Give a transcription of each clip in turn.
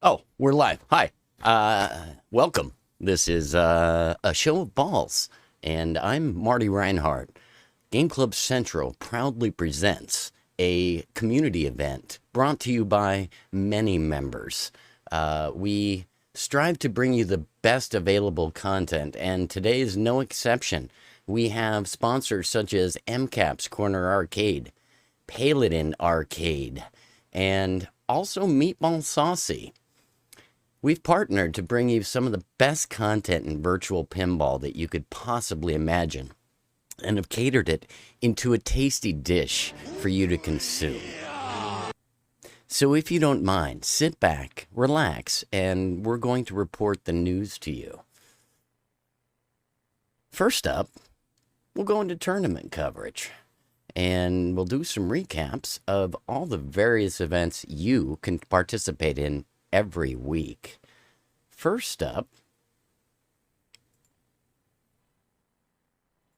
Oh, we're live. Hi. Welcome. This is a show of balls, and I'm Marty Reinhardt. Game Club Central proudly presents a community event brought to you by many members. We strive to bring you the best available content, and today is no exception. We have sponsors such as MCAP's Corner Arcade, Paladin Arcade, and also Meatball Saucy. We've partnered to bring you some of the best content in virtual pinball that you could possibly imagine, and have catered it into a tasty dish for you to consume. So if you don't mind, sit back, relax, and we're going to report the news to you. First up, we'll go into tournament coverage, and we'll do some recaps of all the various events you can participate in every week. First up,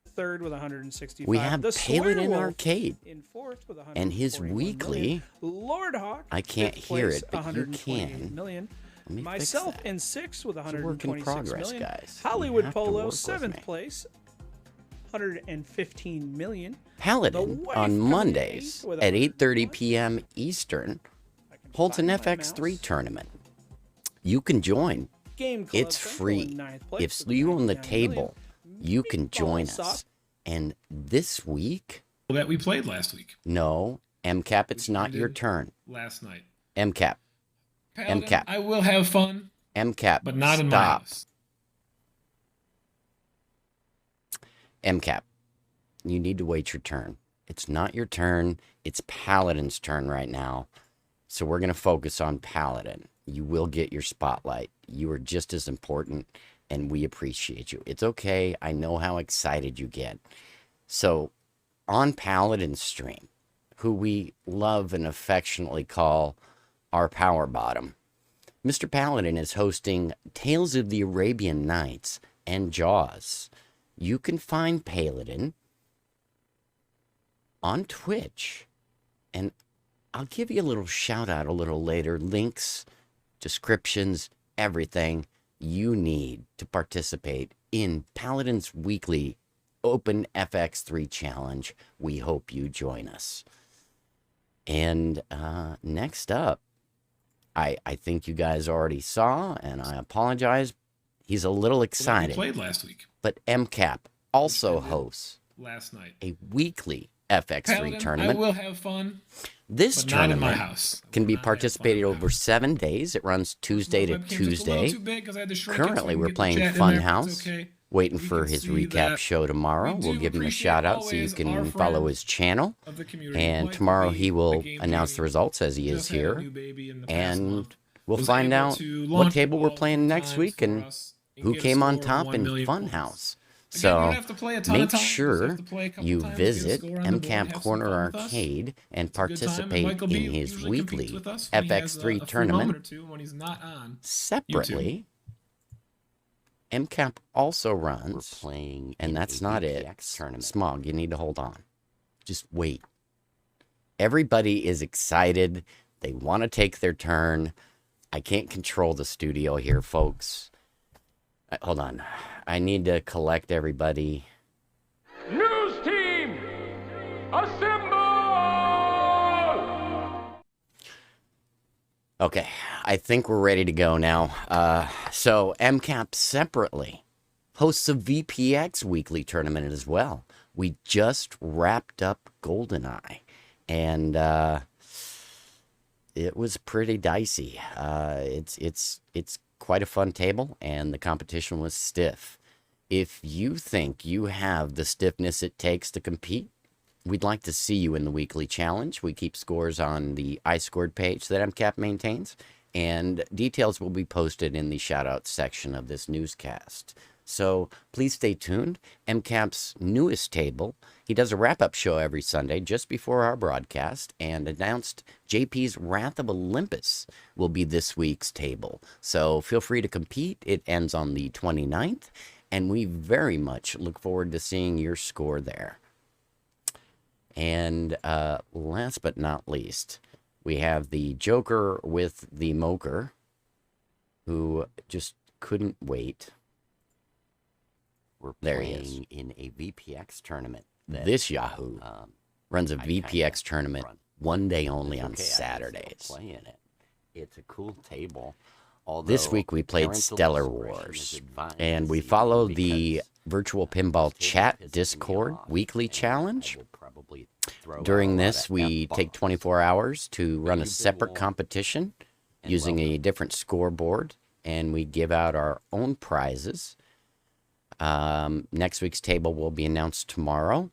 third with 165. we have the Paladin Swearwolf Arcade in fourth with and his 141 weekly. million. Lord Hawk. I can't fifth hear place, it, but you 128 can. million. Let me Myself fix that. in sixth with It's a work in 126 progress, million. guys. You Hollywood have to work Polo with seventh me. place, 115 million. Paladin wife on coming in Mondays eighth with at 8:30 101. p.m. Eastern I can holds an find my FX3 mouse. tournament. You can join. Game Club It's Central free. in ninth place If with you own the 99 table, million. you can Meatball join Sauce. us. And this week, That we played last week, no, MCAP, it's Which not we your did turn. last night. MCAP, Paladin, MCAP. I will have fun, MCAP, but not in my stop. house. MCAP, you need to wait your turn. It's not your turn. It's Paladin's turn right now. So we're going to focus on Paladin. You will get your spotlight. You are just as important, and we appreciate you. It's okay. I know how excited you get. So on Paladin's stream, who we love and affectionately call our power bottom, Mr. Paladin is hosting Tales of the Arabian Nights and Jaws. You can find Paladin on Twitch, and I'll give you a little shout out a little later. Links, descriptions, everything you need to participate in Paladin's weekly Open FX3 challenge. We hope you join us. And next up, I think you guys already saw, and I apologize. He's a little That we excited. played last week, But MCAP also Which ended hosts last night. a weekly FX3 Paladin, tournament. I will have fun, This but not in my tournament house. I can will be not have participated fun in my over house. 7 days. It runs Tuesday to My webcam's just a little Tuesday. too big 'cause I had to shrink it so Currently, I can we're get the playing chat in there, but Funhouse, it's okay. waiting We for can his see recap that show tomorrow. we We'll do give him a appreciate shout out so you always can our follow friends his channel. of the community. And Like tomorrow the he will game announce the community. results as he is Just had a here. new baby in the past And month. we'll Was find able out to what launch table we're all playing next times week for and us and who get a came on score of top 1 in million points. Funhouse. Again, you So don't have to play a ton make of times. You just sure have to play a couple you times to get a visit score on the board, MCAP have some Corner fun with us. Arcade and It's a good time. And participate Michael B in his usually competes weekly with us when he has FX3 a free moment or tournament. two when he's not on. Separately, MCAP also runs, and that's not it, Smog, you need to hold on. Just wait. Everybody is excited. They want to take their turn. I can't control the studio here, folks. Hold on. I need to collect everybody. News team, assemble! Okay, I think we're ready to go now. So MCAP separately hosts a VPX weekly tournament as well. We just wrapped up GoldenEye, and it was pretty dicey. It's quite a fun table, and the competition was stiff. If you think you have the stiffness it takes to compete, we'd like to see you in the weekly challenge. We keep scores on the iScored page that MCAP maintains, and details will be posted in the shout-out section of this newscast. So please stay tuned. MCAP's newest table, he does a wrap-up show every Sunday just before our broadcast, and announced JP's Wrath of Olympus will be this week's table. So feel free to compete. It ends on the 29th, and we very much look forward to seeing your score there. And last but not least, we have the Joker with the Moker who just couldn't wait. We're There he is. playing in a VPX tournament. This Yahoo runs a I VPX kinda tournament run. one day only It's on okay, I can still Saturdays. play in it. It's a cool table. This Although week we played parental Stellar discretion Wars, is advised and we this follow evening the because virtual this pinball table chat pisses me Discord off, weekly and I challenge. will probably throw out During a lot this, of we take F-bombs. 24 hours to run a you've been separate warned. competition And using a welcome. different scoreboard, and we give out our own prizes. Next week's table will be announced tomorrow.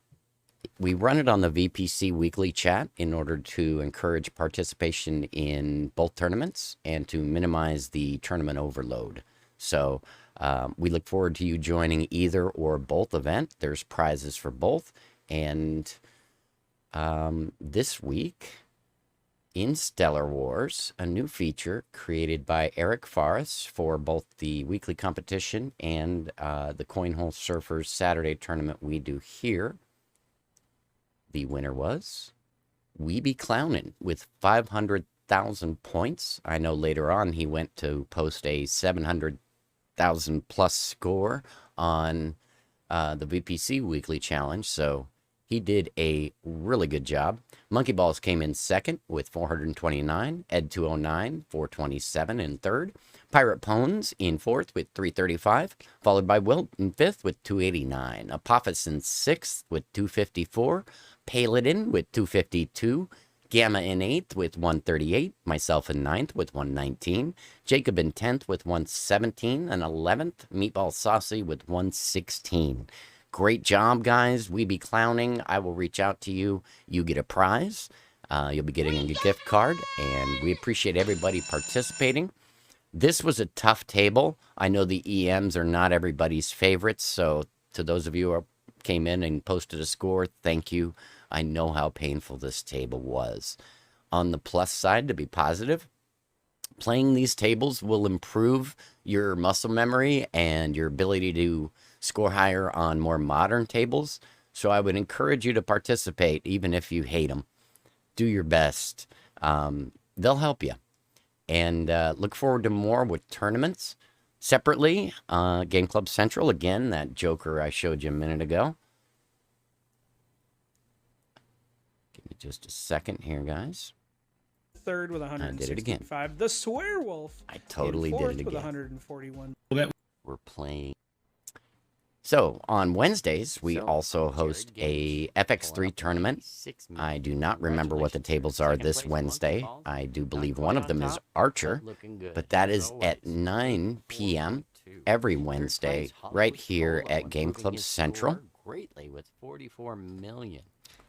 We run it on the VPC weekly chat in order to encourage participation in both tournaments and to minimize the tournament overload. So we look forward to you joining either or both event. There's prizes for both. And this week in Stellar Wars, a new feature created by Eric Forrest for both the weekly competition and the Coinhole Surfers Saturday tournament we do here. The winner was We Be Clownin' with 500,000 points. I know later on he went to post a 700,000 plus score on the VPC weekly challenge, so he did a really good job. Monkey Balls came in second with 429, Ed 209, 427 in third. Pirate Pones in fourth with 335, followed by Wilt in fifth with 289. Apophis in sixth with 254. Paladin with 252, Gamma in 8th with 138, myself in 9th with 119, Jacob in 10th with 117, and 11th, Meatball Saucy with 116. Great job, guys. We be clowning. I will reach out to you. You get a prize. You'll be getting a gift card, and we appreciate everybody participating. This was a tough table. I know the EMs are not everybody's favorites, so to those of you who came in and posted a score, thank you. I know how painful this table was. On the plus side, to be positive, playing these tables will improve your muscle memory and your ability to score higher on more modern tables. So I would encourage you to participate, even if you hate them. Do your best. They'll help you. And look forward to more with tournaments. Separately, Game Club Central, again, that joker I showed you a minute ago. Give me just a second here, guys. Third with I did it again. 165. The Swearwolf. I totally in did fourth it with again. 141. We're playing. So on Wednesdays, we also host a FX3 tournament. I do not remember what the tables are this Wednesday. I do believe one of them is Archer, but that is at 9 p.m. every Wednesday right here at Game Club Central. Greatly with 44 million.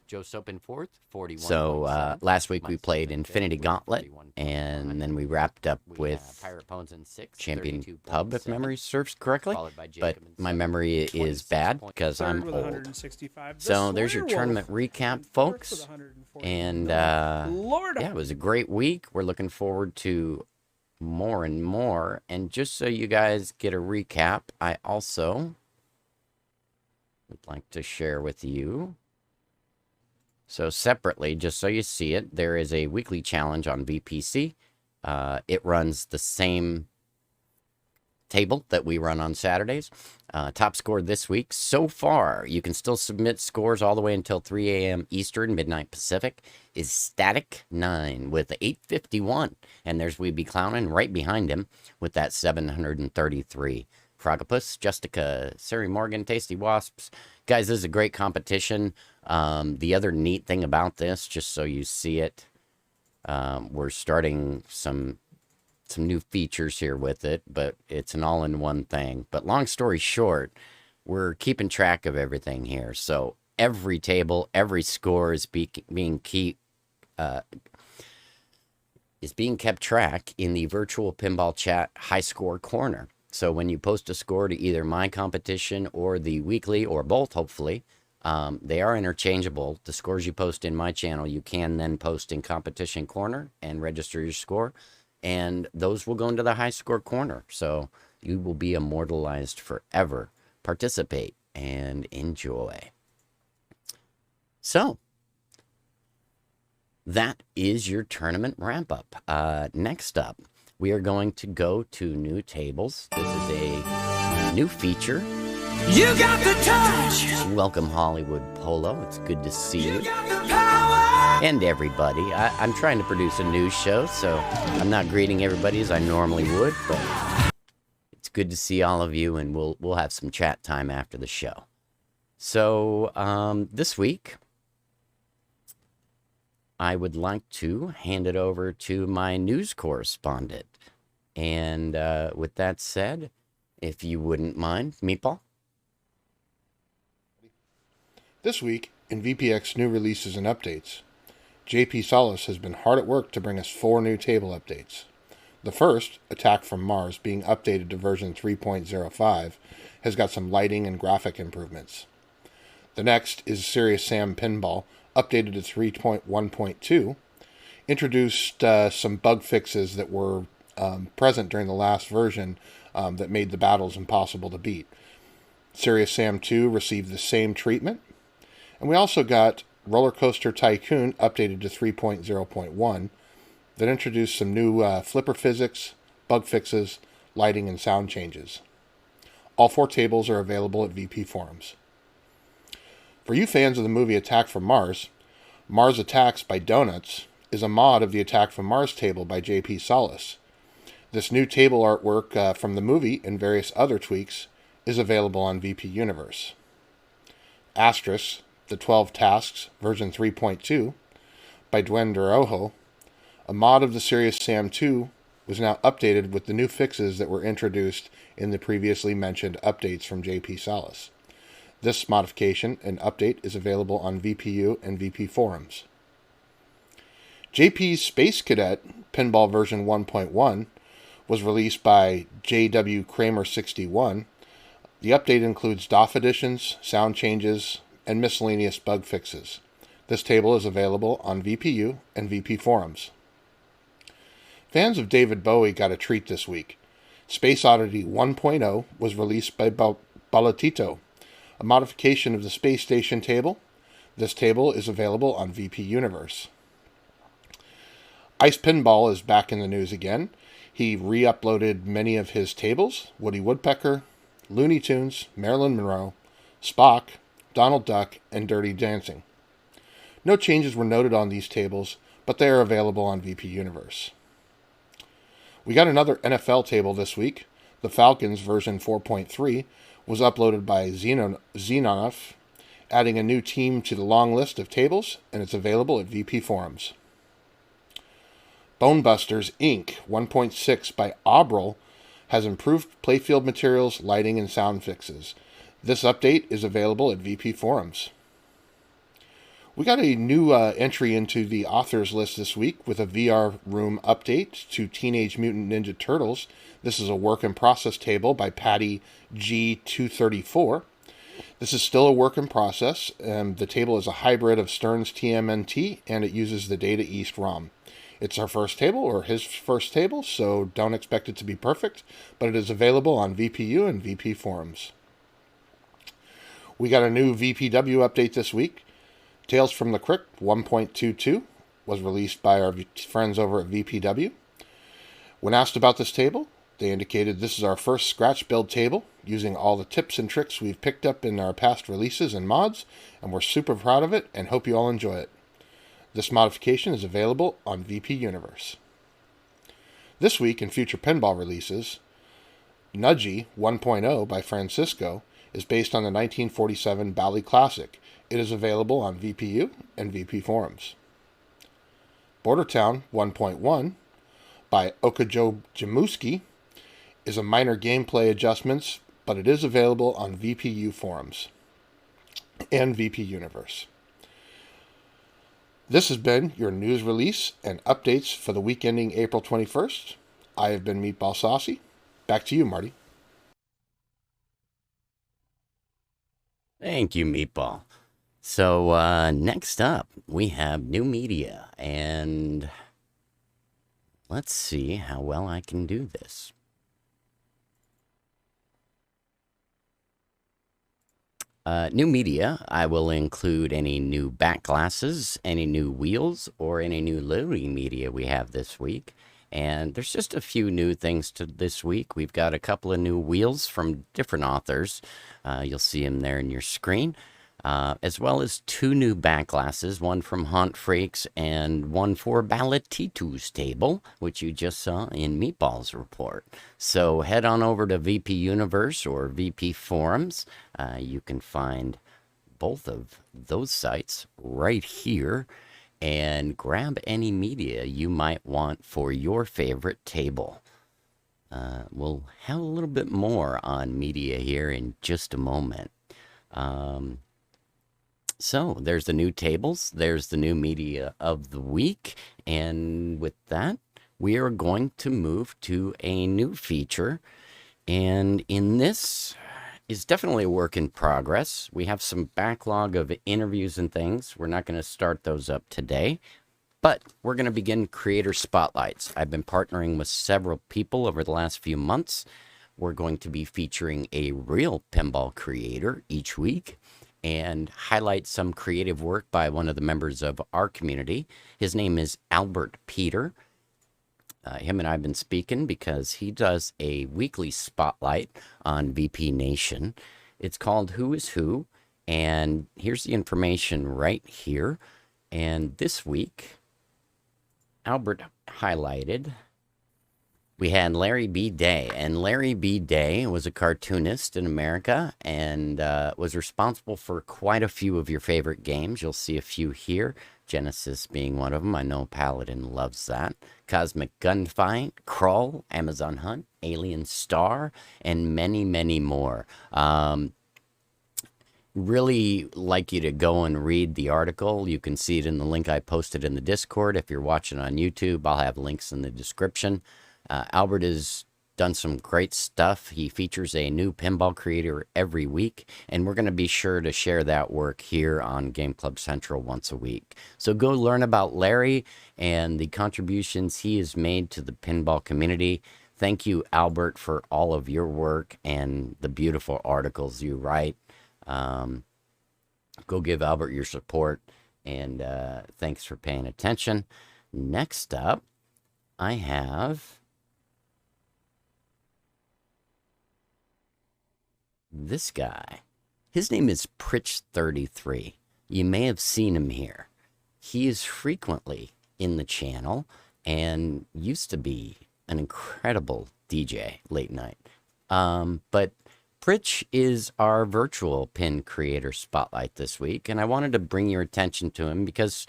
Joe Soap in fourth, 41. So last week we played Infinity Gauntlet, and then we wrapped up with Pirate Pones in sixth, Champion Pub, if memory serves correctly. followed by But Jacob in my seventh, memory is 26 bad points. because Third I'm with old. 165. The So there's your Swearwolf tournament in recap, fourth folks. with 141 And million. Lord, yeah, it was a great week. We're looking forward to more and more. And just so you guys get a recap, I also would like to share with you. So separately, just so you see it, there is a weekly challenge on VPC. It runs the same table that we run on Saturdays. Top score this week so far, you can still submit scores all the way until 3 a.m. Eastern, midnight Pacific, is Static 9 with 851. And there's We Be Clownin' right behind him with that 733. Frogopus, Justica, Sari Morgan, Tasty Wasps. Guys, this is a great competition. The other neat thing about this, just so you see it, we're starting some new features here with it, but it's an all-in-one thing. But long story short, we're keeping track of everything here. So every table, every score is being kept track in the virtual pinball chat high score corner. So when you post a score to either my competition or the weekly or both, hopefully, they are interchangeable. The scores you post in my channel, you can then post in competition corner and register your score. And those will go into the high score corner. So you will be immortalized forever. Participate and enjoy. So that is your tournament wrap up. Next up, we are going to go to new tables. This is a new feature. You got the touch. Welcome, Hollywood Polo. It's good to see you. You got the power. And everybody. I'm trying to produce a news show, so I'm not greeting everybody as I normally would, but it's good to see all of you, and we'll have some chat time after the show. So this week, I would like to hand it over to my news correspondent. And with that said, if you wouldn't mind, Meatball. This week, in VPX new releases and updates, JP Solis has been hard at work to bring us 4 new table updates. The first, Attack from Mars, being updated to version 3.05, has got some lighting and graphic improvements. The next is Serious Sam Pinball, updated to 3.1.2, introduced some bug fixes that were present during the last version that made the battles impossible to beat. Serious Sam 2 received the same treatment. And we also got Roller Coaster Tycoon updated to 3.0.1 that introduced some new flipper physics, bug fixes, lighting, and sound changes. All 4 tables are available at VP forums. For you fans of the movie Attack from Mars, Mars Attacks by Donuts is a mod of the Attack from Mars table by JP Solis. This new table artwork from the movie and various other tweaks is available on VP Universe. Asterisk, the 12 Tasks, version 3.2, by Duen Dorojo, a mod of the Serious Sam 2, was now updated with the new fixes that were introduced in the previously mentioned updates from JP Solis. This modification and update is available on VPU and VP forums. JP's Space Cadet Pinball version 1.1 was released by JW Kramer 61. The update includes DOF additions, sound changes, and miscellaneous bug fixes. This table is available on VPU and VP forums. Fans of David Bowie got a treat this week. Space Oddity 1.0 was released by Balatito, a modification of the space station table. This table is available on VP Universe. Ice Pinball is back in the news again. He re-uploaded many of his tables: Woody Woodpecker, Looney Tunes, Marilyn Monroe, Spock, Donald Duck, and Dirty Dancing. No changes were noted on these tables, but they are available on VP Universe. We got another NFL table this week. The Falcons version 4.3 was uploaded by Xenonoff, adding a new team to the long list of tables, and it's available at VP forums. Bonebusters Inc. 1.6 by Aubrel has improved playfield materials, lighting, and sound fixes. This update is available at VP forums. We got a new entry into the authors list this week with a VR room update to Teenage Mutant Ninja Turtles. This is a work in process table by Patty G234. This is still a work in process. The table is a hybrid of Stern's TMNT, and it uses the Data East ROM. It's our first table, or his first table, so don't expect it to be perfect, but it is available on VPU and VP forums. We got a new VPW update this week. Tales from the Crypt 1.22 was released by our friends over at VPW. When asked about this table, they indicated this is our first scratch build table, using all the tips and tricks we've picked up in our past releases and mods, and we're super proud of it and hope you all enjoy it. This modification is available on VP Universe. This week in future pinball releases, Nudgy 1.0 by Francisco is based on the 1947 Bally Classic. It is available on VPU and VP forums. Bordertown 1.1 by Okajo Jamuski is a minor gameplay adjustments, but it is available on VPU forums and VP Universe. This has been your news release and updates for the week ending April 21st. I have been Meatball Saucy. Back to you, Marty. Thank you, Meatball. So next up, we have new media, and let's see how well I can do this. New media, I will include any new back glasses, any new wheels, or any new loading media we have this week. And there's just a few new things to this week. We've got a couple of new wheels from different authors. You'll see them there in your screen. As well as 2 new back glasses, one from Haunt Freaks and one for Balletitu's table, which you just saw in Meatball's report. So head on over to VP Universe or VP Forums. You can find both of those sites right here and grab any media you might want for your favorite table. We'll have a little bit more on media here in just a moment. So there's the new tables, there's the new media of the week, and with that, we are going to move to a new feature, and in this is definitely a work in progress. We have some backlog of interviews and things. We're not going to start those up today, but we're going to begin creator spotlights. I've been partnering with several people over the last few months. We're going to be featuring a real pinball creator each week and highlight some creative work by one of the members of our community. His name is Albert Peter. Him and I have been speaking because he does a weekly spotlight on VP Nation. It's called WhoisWho, and here's the information right here. And this week, Albert highlighted, we had Larry B. Day, and Larry B. Day was a cartoonist in America and was responsible for quite a few of your favorite games. You'll see a few here, Genesis being one of them. I know Paladin loves that. Cosmic Gunfight, Crawl, Amazon Hunt, Alien Star, and many, many more. Really like you to go and read the article. You can see it in the link I posted in the Discord. If you're watching on YouTube, I'll have links in the description. Albert has done some great stuff. He features a new pinball creator every week, and we're going to be sure to share that work here on Game Club Central once a week. So go learn about Larry and the contributions he has made to the pinball community. Thank you, Albert, for all of your work and the beautiful articles you write. Go give Albert your support, and thanks for paying attention. Next up, I have this guy. His name is Pritch33. You may have seen him here. He is frequently in the channel and used to be an incredible DJ late night. But Pritch is our virtual pin creator spotlight this week, and I wanted to bring your attention to him because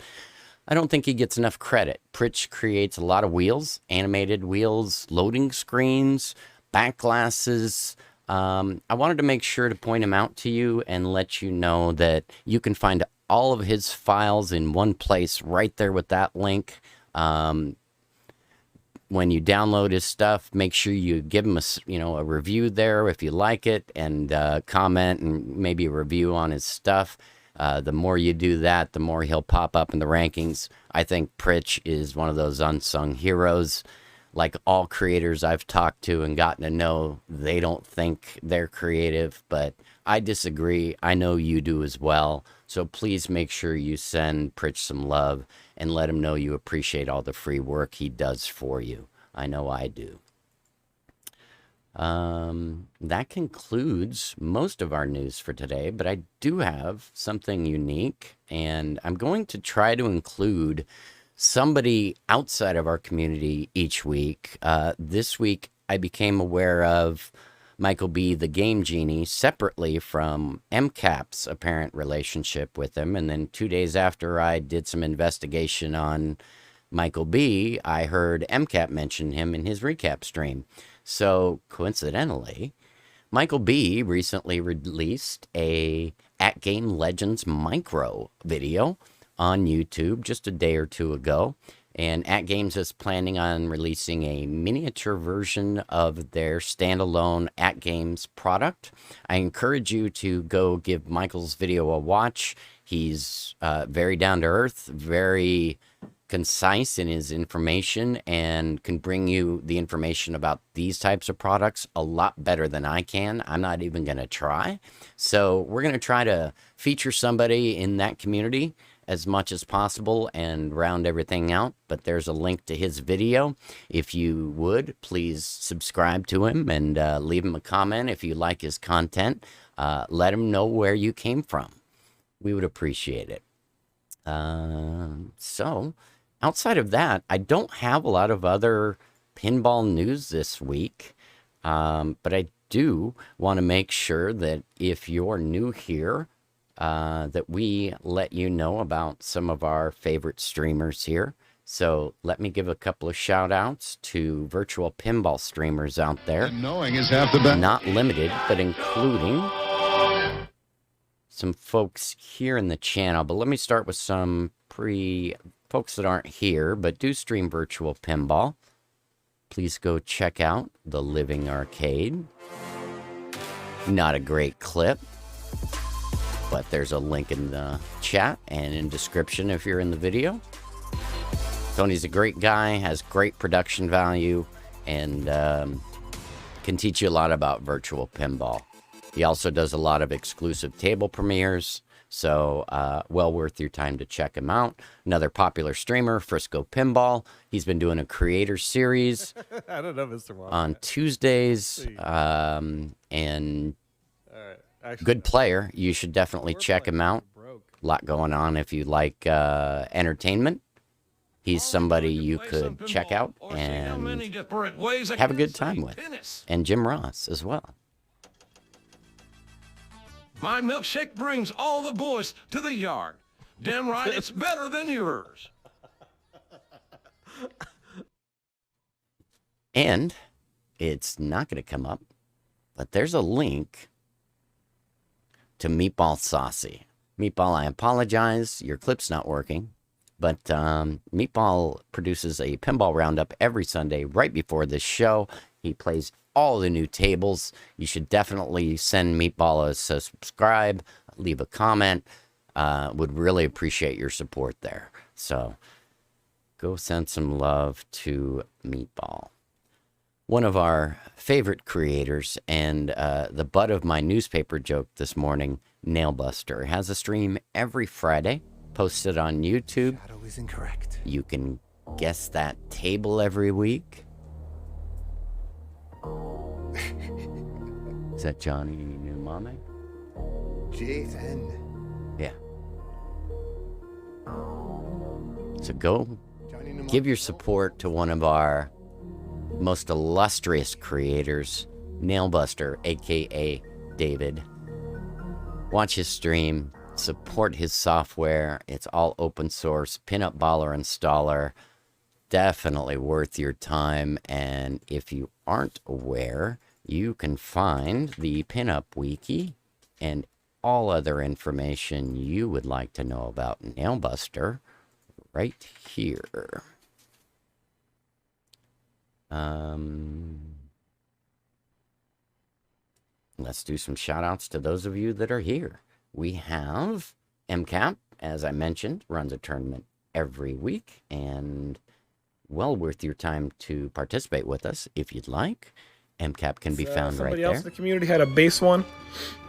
I don't think he gets enough credit. Pritch creates a lot of wheels, animated wheels, loading screens, back glasses. I wanted to make sure to point him out to you and let you know that you can find all of his files in one place right there with that link. When you download his stuff, make sure you give him a review there if you like it, and comment and maybe a review on his stuff. The more you do that, the more he'll pop up in the rankings. I think Pritch is one of those unsung heroes. Like all creators I've talked to and gotten to know, they don't think they're creative, but I disagree. I know you do as well. So please make sure you send Pritch some love and let him know you appreciate all the free work he does for you. I know I do. That concludes most of our news for today, but I do have something unique, and I'm going to try to include somebody outside of our community each week. This week, I became aware of Michael B., the Game Genie, separately from MCAP's apparent relationship with him. And then 2 days after I did some investigation on Michael B., I heard MCAP mention him in his recap stream. So, coincidentally, Michael B. recently released a At Game Legends micro video on YouTube just a day or two ago, and At Games is planning on releasing a miniature version of their standalone At Games product. I encourage you to go give Michael's video a watch. He's very down to earth, very concise in his information, and can bring you the information about these types of products a lot better than I can. I'm not even going to try. So we're going to try to feature somebody in that community as much as possible and round everything out, but there's a link to his video. If you would, please subscribe to him and leave him a comment if you like his content. Let him know where you came from. We would appreciate it. So, outside of that, I don't have a lot of other pinball news this week, but I do want to make sure that if you're new here, that we let you know about some of our favorite streamers here. So let me give a couple of shout outs to virtual pinball streamers out there. Knowing is half the battle. Not limited, but including some folks here in the channel. But let me start with some folks that aren't here, but do stream virtual pinball. Please go check out The Living Arcade. Not a great clip, but there's a link in the chat and in description if you're in the video. Tony's a great guy, has great production value, and can teach you a lot about virtual pinball. He also does a lot of exclusive table premieres, so well worth your time to check him out. Another popular streamer, Frisco Pinball. He's been doing a creator series I don't know, Mr. Wong. on Tuesdays, and good player. You should definitely check him out. A lot going on if you like entertainment. He's somebody you could check out and have a good time with. And Jim Ross as well. My milkshake brings all the boys to the yard. Damn right, it's better than yours. And it's not going to come up, but there's a link to Meatball Saucy. Meatball, I apologize. Your clip's not working. But Meatball produces a pinball roundup every Sunday right before this show. He plays all the new tables. You should definitely send Meatball a subscribe, leave a comment. Would really appreciate your support there. So go send some love to Meatball. One of our favorite creators and the butt of my newspaper joke this morning, Nailbuster, has a stream every Friday, posted on YouTube. Shadow is incorrect. You can guess that table every week. Is that Johnny Mnemonic? Jason. Yeah. So go give your support to one of our most illustrious creators, Nailbuster, aka David. Watch his stream, support his software. It's all open source, pinup baller installer. Definitely worth your time. And if you aren't aware, you can find the pinup wiki and all other information you would like to know about Nailbuster right here. Let's do some shout outs to those of you that are here. We have MCAP, as I mentioned, runs a tournament every week and well worth your time to participate with us if you'd like. MCAP can be found right there. Somebody else in the community had a base one,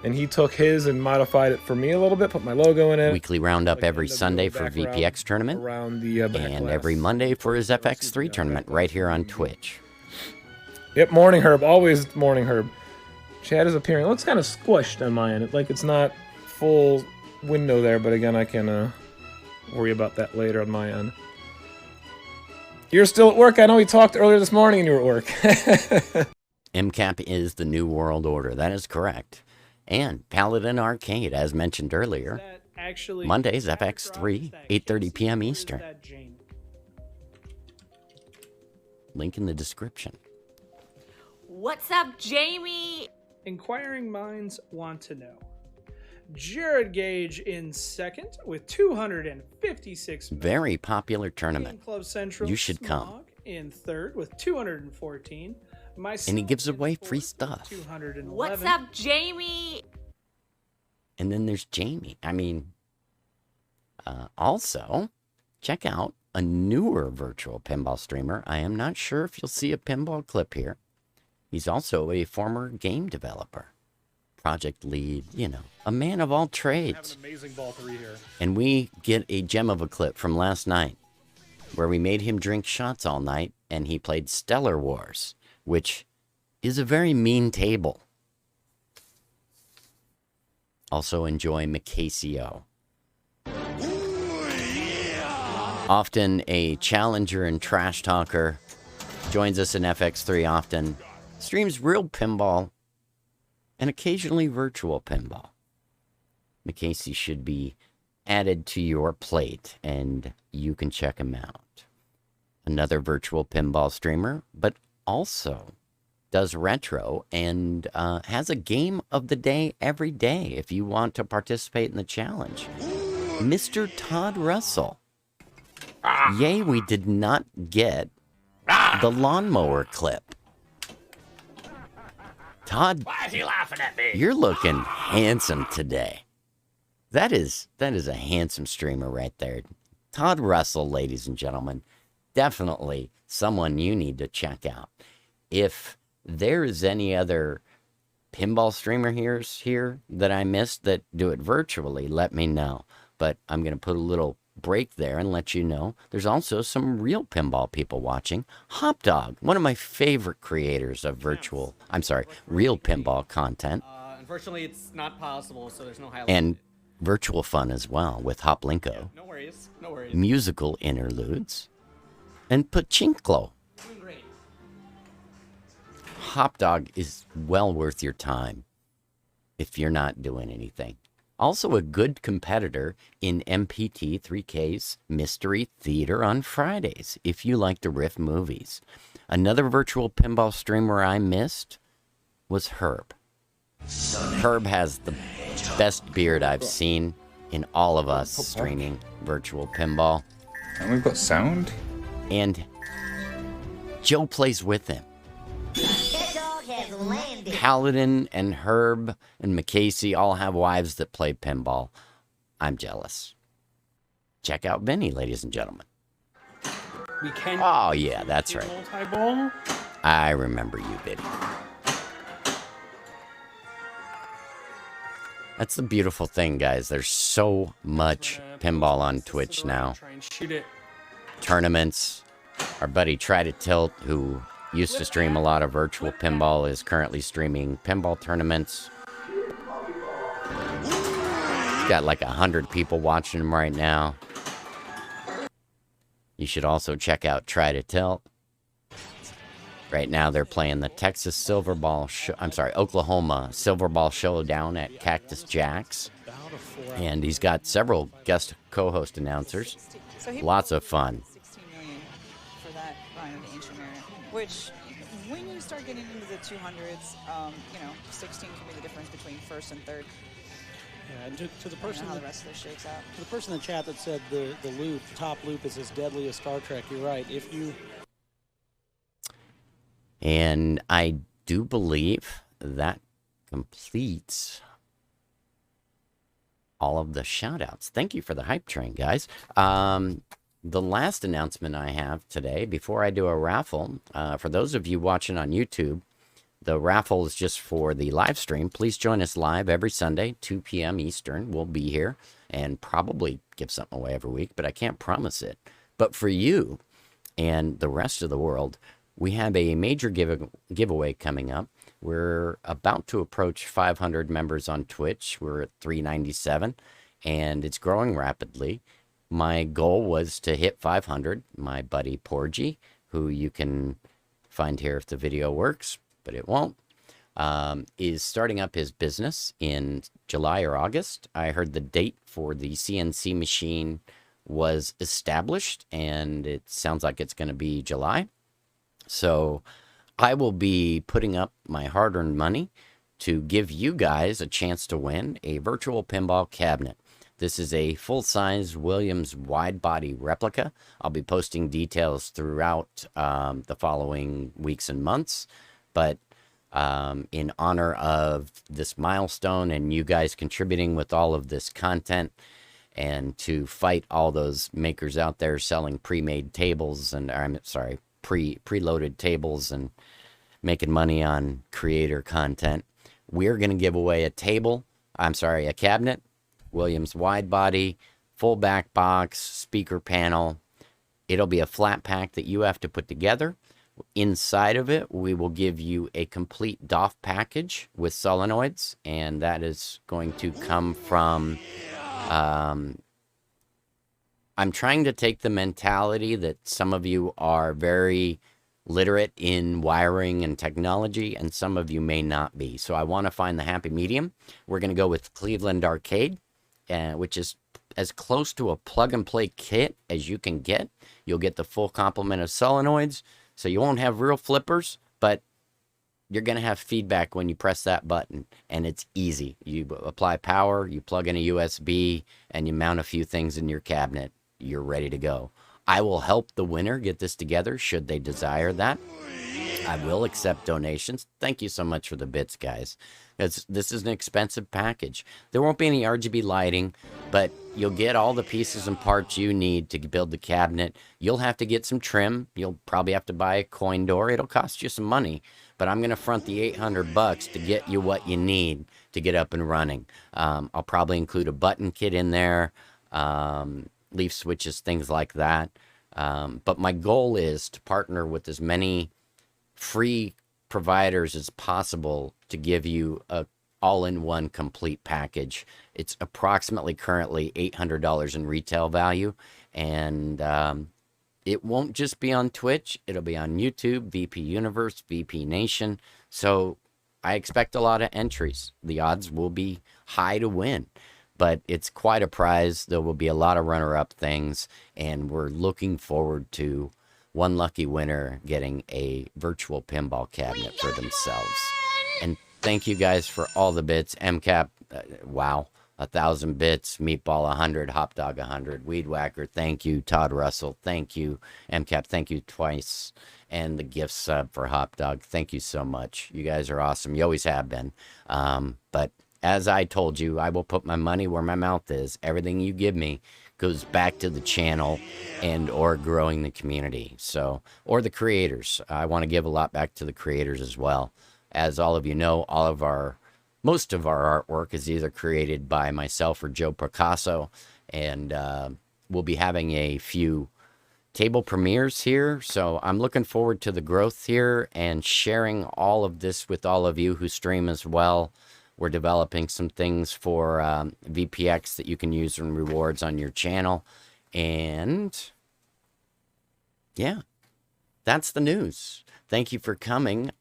and he took his and modified it for me a little bit, put my logo in it. Weekly roundup every Sunday for VPX tournament, around the and every Monday for his FX3 tournament right here on Twitch. Yep, Morning Herb, always Morning Herb. Chat is appearing. It looks kind of squished on my end. Like it's not full window there, but again, I can worry about that later on my end. You're still at work. I know we talked earlier this morning and you were at work. MCAP is the New World Order. That is correct. And Paladin Arcade, as mentioned earlier. Mondays, FX3, 8:30 p.m. Eastern. Link in the description. What's up, Jamie? Inquiring minds want to know. Jared Gage in second with 256. Very popular tournament. Club Central You should come. Smog in third with 214. And he gives away free stuff. What's up, Jamie? And then there's Jamie. I mean, also, check out a newer virtual pinball streamer. I am not sure if you'll see a pinball clip here. He's also a former game developer. project lead, you know, a man of all I have trades. an amazing ball 3 here. And we get a gem of a clip from last night where we made him drink shots all night and he played Stellar Wars, which is a very mean table. Also enjoy Macasio. Often a challenger and trash talker. Joins us in FX3 often. Streams real pinball and occasionally virtual pinball. Macasey should be added to your plate, and you can check him out. Another virtual pinball streamer, but also does retro and has a game of the day every day if you want to participate in the challenge. Mr. Todd Russell. Yay, we did not get the lawnmower clip. Todd, Why is he laughing at me? you're looking handsome today. That is a handsome streamer right there. Todd Russell, ladies and gentlemen, definitely someone you need to check out. If there is any other pinball streamer here that I missed that do it virtually, let me know. But I'm going to put a little break there and let you know there's also some real pinball people watching. Hop Dog, one of my favorite creators of real pinball content. Unfortunately, it's not possible, so there's no highlight. And virtual fun as well with Hoplinko. No worries, no worries. Musical interludes. And Pachinklo. Doing great. Hop Dog is well worth your time if you're not doing anything. Also a good competitor in MPT 3K's Mystery Theater on Fridays, if you like to riff movies. Another virtual pinball streamer I missed was Herb. Herb has the best beard I've seen in all of us streaming virtual pinball. And we've got sound? And Joe plays with him. Paladin and Herb and Macasey all have wives that play pinball. I'm jealous. Check out Benny, ladies and gentlemen. We can. Oh, yeah, that's right. Multi-ball. I remember you, Biddy. That's the beautiful thing, guys. There's so much pinball on Twitch now. Try and shoot it. Tournaments. Our buddy Try to Tilt, who used to stream a lot of virtual pinball, is currently streaming pinball tournaments. He's got like 100 people watching him right now. You should also check out Try to Tilt. Right now they're playing the Texas Silverball Oklahoma Silverball Showdown at Cactus Jack's. And he's got several guest co-host announcers. Lots of fun. 16 million for that run of the ancient merit, which when you start getting into the 200s, 16 can be the difference between first and third. Yeah, and to the person how the rest of this shakes out. To the person in the chat that said the top loop is as deadly as Star Trek, you're right. And I do believe that completes all of the shout-outs. Thank you for the hype train, guys. The last announcement I have today, before I do a raffle, for those of you watching on YouTube, the raffle is just for the live stream. Please join us live every Sunday, 2 p.m. Eastern. We'll be here and probably give something away every week, but I can't promise it. But for you and the rest of the world, we have a major giveaway coming up. We're about to approach 500 members on Twitch. We're at 397, and it's growing rapidly. My goal was to hit 500. My buddy Porgy, who you can find here if the video works, but it won't, is starting up his business in July or August. I heard the date for the CNC machine was established, and it sounds like it's going to be July. So I will be putting up my hard-earned money to give you guys a chance to win a virtual pinball cabinet. This is a full-size Williams wide-body replica. I'll be posting details throughout the following weeks and months. But in honor of this milestone and you guys contributing with all of this content, and to fight all those makers out there selling pre-made tables and, preloaded tables and making money on creator content, we're going to give away a cabinet, Williams wide body, full back box, speaker panel. It'll be a flat pack that you have to put together. Inside of it, we will give you a complete DOF package with solenoids, and that is going to come from... I'm trying to take the mentality that some of you are very literate in wiring and technology, and some of you may not be. So I want to find the happy medium. We're going to go with Cleveland Arcade, which is as close to a plug-and-play kit as you can get. You'll get the full complement of solenoids, so you won't have real flippers, but you're going to have feedback when you press that button, and it's easy. You apply power, you plug in a USB, and you mount a few things in your cabinet. You're ready to go. I will help the winner get this together should they desire that. I will accept donations. Thank you so much for the bits, guys. This is an expensive package. There won't be any RGB lighting, but you'll get all the pieces and parts you need to build the cabinet. You'll have to get some trim. You'll probably have to buy a coin door. It'll cost you some money, but I'm going to front the $800 to get you what you need to get up and running. I'll probably include a button kit in there, leaf switches, things like that. But my goal is to partner with as many free providers as possible to give you a all-in-one complete package. It's approximately currently $800 in retail value, and it won't just be on Twitch. It'll be on YouTube, VP Universe, VP Nation. So I expect a lot of entries. The odds will be high to win, but it's quite a prize. There will be a lot of runner-up things, and we're looking forward to one lucky winner getting a virtual pinball cabinet for themselves. And thank you guys for all the bits. MCAP, wow, 1,000 bits. Meatball 100, Hop Dog 100, Weed Whacker, thank you. Todd Russell, thank you. MCAP, thank you twice. And the gift sub for Hop Dog, thank you so much. You guys are awesome. You always have been. But as I told you, I will put my money where my mouth is. Everything you give me goes back to the channel and or growing the community. So, or the creators. I want to give a lot back to the creators as well. As all of you know, most of our artwork is either created by myself or Joe Picasso, and we'll be having a few table premieres here. So I'm looking forward to the growth here and sharing all of this with all of you who stream as well. We're developing some things for VPX that you can use in rewards on your channel. And yeah, that's the news. Thank you for coming.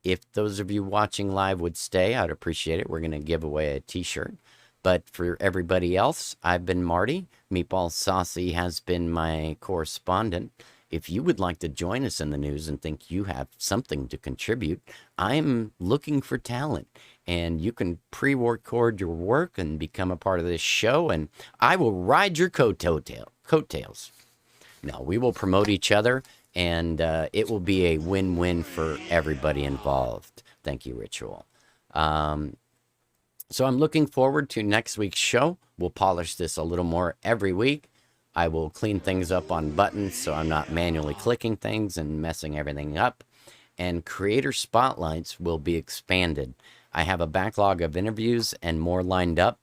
If those of you watching live would stay, I'd appreciate it. We're going to give away a t-shirt. But for everybody else, I've been Marty. Meatball Saucy has been my correspondent. If you would like to join us in the news and think you have something to contribute, I'm looking for talent. And you can pre-record your work and become a part of this show, and I will ride your coattails. No, we will promote each other, and it will be a win-win for everybody involved. Thank you, Ritual. So I'm looking forward to next week's show. We'll polish this a little more every week. I will clean things up on buttons so I'm not manually clicking things and messing everything up. And creator spotlights will be expanded. I have a backlog of interviews and more lined up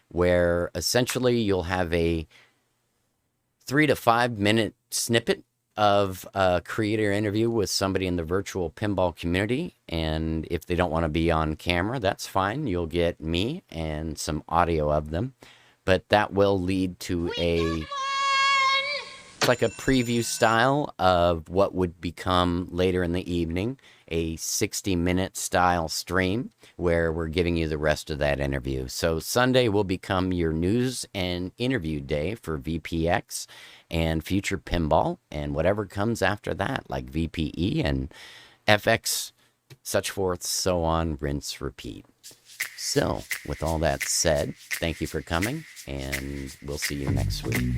where essentially you'll have a 3 to 5 minute snippet of a creator interview with somebody in the virtual pinball community. And if they don't want to be on camera, that's fine. You'll get me and some audio of them. But that will lead to like a preview style of what would become later in the evening a 60-minute style stream where we're giving you the rest of that interview. So Sunday will become your news and interview day for VPX and Future Pinball and whatever comes after that, like VPE and FX, such forth, so on, rinse, repeat. So with all that said, thank you for coming, and we'll see you next week.